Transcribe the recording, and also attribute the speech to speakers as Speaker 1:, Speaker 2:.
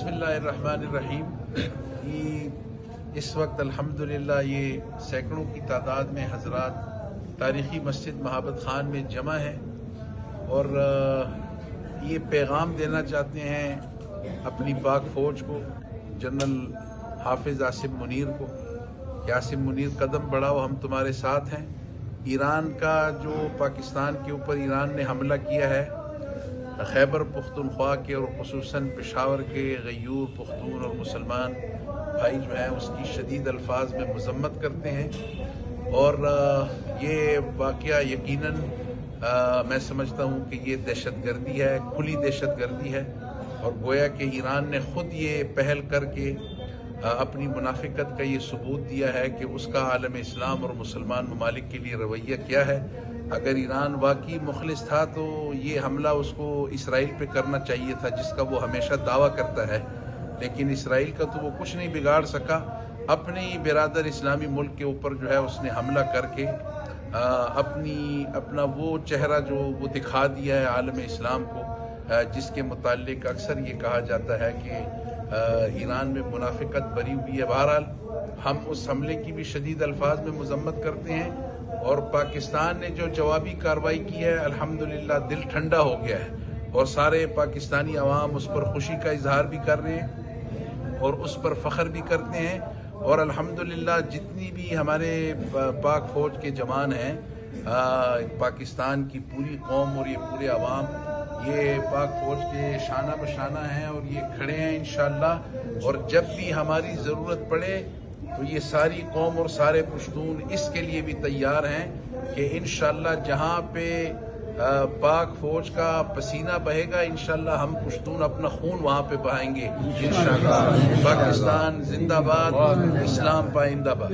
Speaker 1: बिस्मिल्लाहिर्रहमानिर्रहीम। इस वक्त अल्हम्दुलिल्लाह ये सैकड़ों की तादाद में हजरात तारीख़ी मस्जिद महाबत खान में जमा हैं और ये पैगाम देना चाहते हैं अपनी पाक फ़ौज को, जनरल हाफिज़ आसिम मुनीर को कि आसिम मुनीर कदम बढ़ाओ, हम तुम्हारे साथ हैं। ईरान का जो पाकिस्तान के ऊपर ईरान ने हमला किया है, खैबर पुख्तनख्वा के और खुसूसन पेशावर के गयूर पुख्तून और मुसलमान भाई जो हैं उसकी शदीद अल्फाज में मजम्मत करते हैं और ये वाक़या यकीनन मैं समझता हूँ कि ये दहशतगर्दी है, खुली दहशतगर्दी है और गोया कि ईरान ने ख़ुद ये पहल करके अपनी मुनाफिकत का ये सबूत दिया है कि उसका आलम इस्लाम और मुसलमान ममालिक के लिए रवैया क्या है। अगर ईरान वाकई मुखलिस था तो ये हमला उसको इसराइल पे करना चाहिए था, जिसका वो हमेशा दावा करता है, लेकिन इसराइल का तो वो कुछ नहीं बिगाड़ सका। अपने ही बिरादर इस्लामी मुल्क के ऊपर जो है उसने हमला करके अपना वो चेहरा जो वो दिखा दिया है आलम इस्लाम को, जिसके मुताल्लिक अक्सर ये कहा जाता है कि ईरान में मुनाफिकत भरी हुई है। बहरहाल हम उस हमले की भी शदीद अल्फाज में मजम्मत करते हैं और पाकिस्तान ने जो जवाबी कार्रवाई की है अल्हम्दुलिल्लाह दिल ठंडा हो गया है और सारे पाकिस्तानी अवाम उस पर खुशी का इजहार भी कर रहे हैं और उस पर फ़ख्र भी करते हैं। और अल्हम्दुलिल्लाह जितनी भी हमारे पाक फ़ौज के जवान हैं, पाकिस्तान की पूरी कौम और ये पूरे अवाम ये पाक फ़ौज के शाना बशाना हैं और ये खड़े हैं इंशाअल्लाह। और जब भी हमारी ज़रूरत पड़े तो ये सारी कौम और सारे पश्तून इसके लिए भी तैयार हैं कि इंशाअल्लाह जहाँ पे पाक फ़ौज का पसीना बहेगा इंशाअल्लाह हम पश्तून अपना खून वहाँ पे बहाएंगे इंशाअल्लाह। पाकिस्तान जिंदाबाद, इस्लाम पाइंदाबाद।